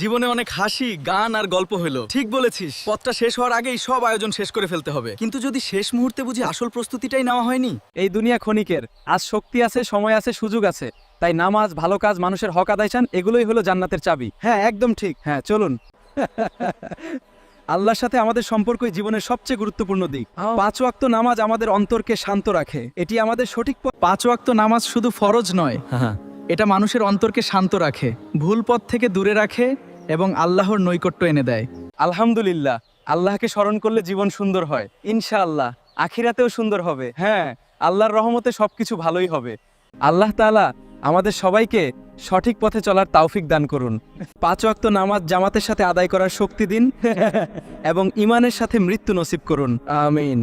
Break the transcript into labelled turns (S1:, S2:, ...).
S1: জীবনে অনেক হাসি, গান আর গল্প হলো। ঠিক বলেছিস, পথটা শেষ হওয়ার আগেই সব আয়োজন শেষ করে ফেলতে হবে। কিন্তু যদি শেষ মুহূর্তে বুঝি আসল প্রস্তুতিটাই নেওয়া হয়নি।
S2: এই দুনিয়া ক্ষণিকের, আজ শক্তি আছে, সময় আছে, সুযোগ আছে, তাই নামাজ, ভালো কাজ, মানুষের হক আদায় চান, এগুলোই হলো জান্নাতের চাবি।
S1: হ্যাঁ, একদম ঠিক।
S2: হ্যাঁ, চলুন। আল্লাহর সাথে আমাদের সম্পর্কই জীবনের সবচেয়ে গুরুত্বপূর্ণ দিক। 5 ওয়াক্ত নামাজ আমাদের অন্তরকে শান্ত রাখে, এটি আমাদের সঠিক
S1: 5 ওয়াক্ত নামাজ শুধু ফরজ নয়, এটা মানুষের অন্তরকে শান্ত রাখে, ভুল পথ থেকে দূরে রাখে এবং আল্লাহর নৈকট্য এনে দেয়।
S2: আলহামদুলিল্লাহ, আল্লাহকে স্মরণ করলে জীবন সুন্দর হয়, ইনশাআল্লাহ আখিরাতেও সুন্দর হবে। হ্যাঁ, আল্লাহর রহমতে সবকিছু ভালোই হবে। আল্লাহ তাআলা আমাদের সবাইকে সঠিক পথে চলার তৌফিক দান করুন। 5 ওয়াক্ত নামাজ জামাতের সাথে আদায় করার শক্তি দিন এবং ঈমানের সাথে মৃত্যু নসিব করুন। আমিন।